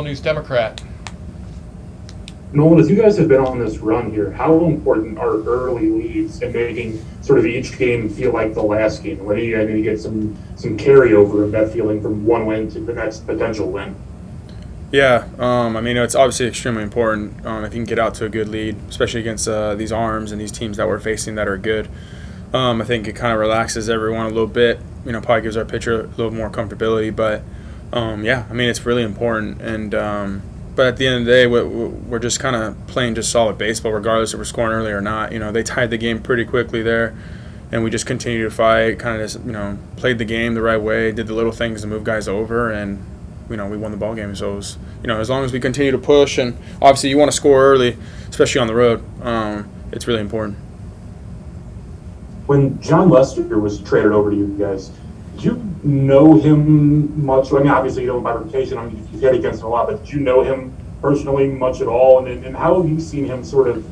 News Democrat. Nolan, as you guys have been on this run here, how important are early leads and making sort of each game feel like the last game? When you need to get some carryover of that feeling from one win to the next potential win? Yeah, I mean, it's obviously extremely important if you can get out to a good lead, especially against these arms and these teams that we're facing that are good. I think it kind of relaxes everyone a little bit, probably gives our pitcher a little more comfortability. But, yeah, I mean, it's really important. And but at the end of the day, we're just kind of playing just solid baseball, regardless if we're scoring early or not. They tied the game pretty quickly there, and we just continued to fight, kind of just, played the game the right way, did the little things to move guys over, and, we won the ball game. So it was, as long as we continue to push, and obviously you want to score early, especially on the road, it's really important. When John Lester was traded over to you guys, did you know him much? I mean, obviously you know him by reputation. I mean, you've hit against him a lot, but did you know him personally much at all? And how have you seen him sort of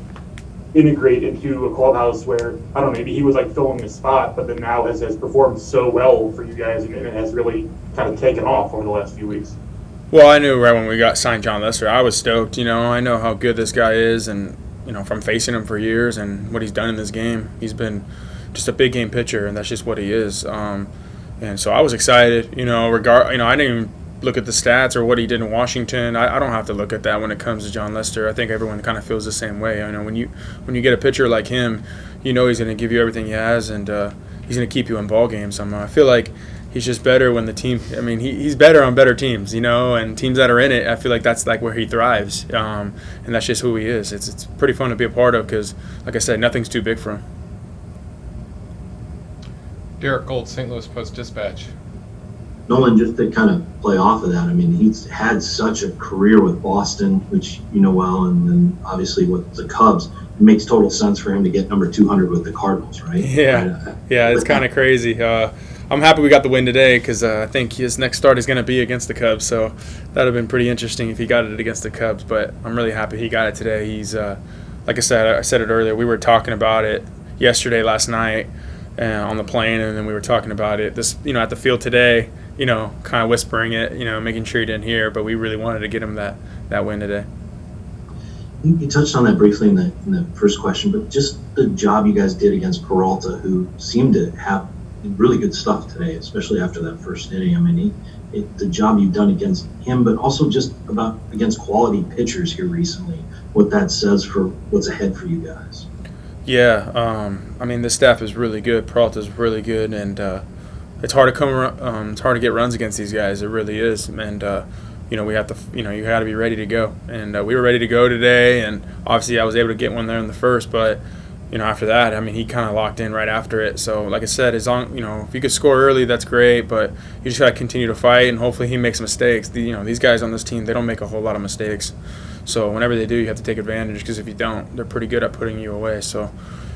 integrate into a clubhouse where, I don't know, maybe he was like filling his spot, but then now has performed so well for you guys, and it has really kind of taken off over the last few weeks? Well, I knew right when we got signed John Lester, I was stoked. I know how good this guy is, and from facing him for years and what he's done in this game, he's been just a big game pitcher, and that's just what he is. And so I was excited. I didn't even look at the stats or what he did in Washington. I don't have to look at that when it comes to John Lester. I think everyone kind of feels the same way. When you get a pitcher like him, he's going to give you everything he has, and he's going to keep you in ball games. I feel like he's just better when the team. I mean, he's better on better teams, and teams that are in it. I feel like that's like where he thrives, and that's just who he is. It's pretty fun to be a part of because, like I said, nothing's too big for him. Derek Gold, St. Louis Post-Dispatch. Nolan, just to kind of play off of that, I mean, he's had such a career with Boston, which you know well, and then obviously with the Cubs. It makes total sense for him to get number 200 with the Cardinals, right? Yeah, it's kind of crazy. I'm happy we got the win today because I think his next start is going to be against the Cubs, so that would have been pretty interesting if he got it against the Cubs, but I'm really happy he got it today. He's, like I said it earlier, we were talking about it last night, on the plane, and then we were talking about it at the field today, kind of whispering it, making sure he didn't hear, but we really wanted to get him that win today. You touched on that briefly in the first question, but just the job you guys did against Peralta, who seemed to have really good stuff today, especially after that first inning. I mean, the job you've done against him, but also just about against quality pitchers here recently, what that says for what's ahead for you guys. Yeah, I mean, the staff is really good. Peralta's really good, and it's hard to come around. It's hard to get runs against these guys. It really is, and we have to. You got to be ready to go, and we were ready to go today. And obviously, I was able to get one there in the first, but after that, I mean, he kind of locked in right after it. So, like I said, if you could score early, that's great, but you just got to continue to fight, and hopefully, he makes mistakes. These guys on this team, they don't make a whole lot of mistakes. So whenever they do, you have to take advantage because if you don't, they're pretty good at putting you away. So,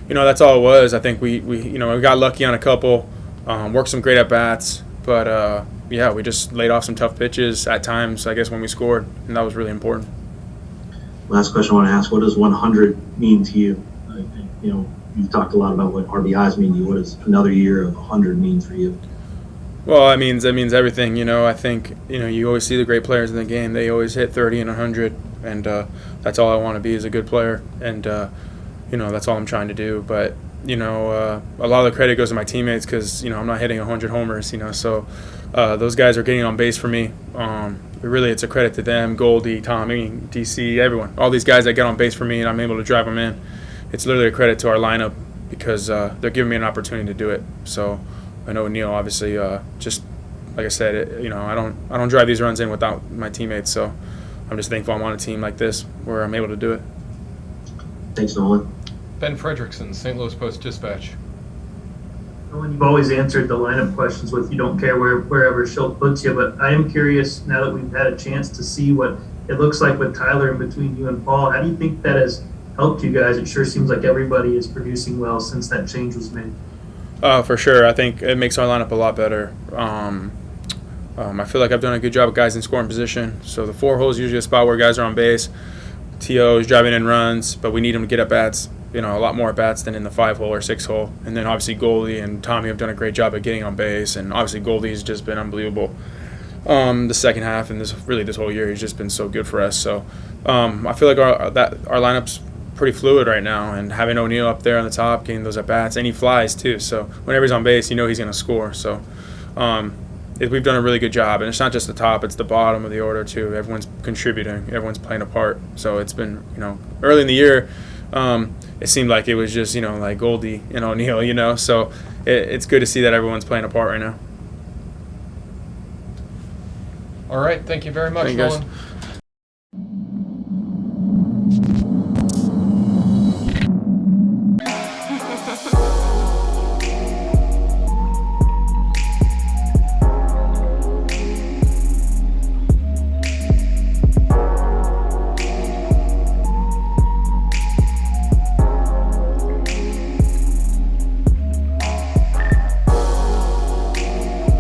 that's all it was. I think we got lucky on a couple, worked some great at bats, but we just laid off some tough pitches at times, I guess, when we scored, and that was really important. Last question I want to ask: what does 100 mean to you? You've talked a lot about what RBIs mean to you. What does another year of 100 mean for you? Well, that means everything. I think you always see the great players in the game. They always hit 30 and 100, and that's all I want to be is a good player, and that's all I'm trying to do. But a lot of the credit goes to my teammates because I'm not hitting 100 homers. So those guys are getting on base for me. Really, it's a credit to them, Goldie, Tommy, DC, everyone, all these guys that get on base for me, and I'm able to drive them in. It's literally a credit to our lineup because they're giving me an opportunity to do it. So. I know Neil, obviously, just like I said, I don't drive these runs in without my teammates. So I'm just thankful I'm on a team like this where I'm able to do it. Thanks, Nolan. Ben Fredrickson, St. Louis Post-Dispatch. Nolan, you've always answered the lineup questions with you don't care wherever Schultz puts you, but I am curious now that we've had a chance to see what it looks like with Tyler in between you and Paul. How do you think that has helped you guys? It sure seems like everybody is producing well since that change was made. For sure. I think it makes our lineup a lot better. I feel like I've done a good job of guys in scoring position. So the 4 hole is usually a spot where guys are on base. T.O. is driving in runs, but we need him to get at bats, a lot more at bats than in the 5 hole or 6 hole. And then obviously Goldie and Tommy have done a great job at getting on base, and obviously Goldie has just been unbelievable. the second half and this whole year. He's just been so good for us. So I feel like our lineup's pretty fluid right now, and having O'Neal up there on the top, getting those at bats, and he flies too. So whenever he's on base, you know he's going to score. So we've done a really good job, and it's not just the top; it's the bottom of the order too. Everyone's contributing, everyone's playing a part. So it's been, early in the year, it seemed like it was just like Goldie and O'Neal, So it's good to see that everyone's playing a part right now. All right. Thank you very much, Thank you, guys. Nolan.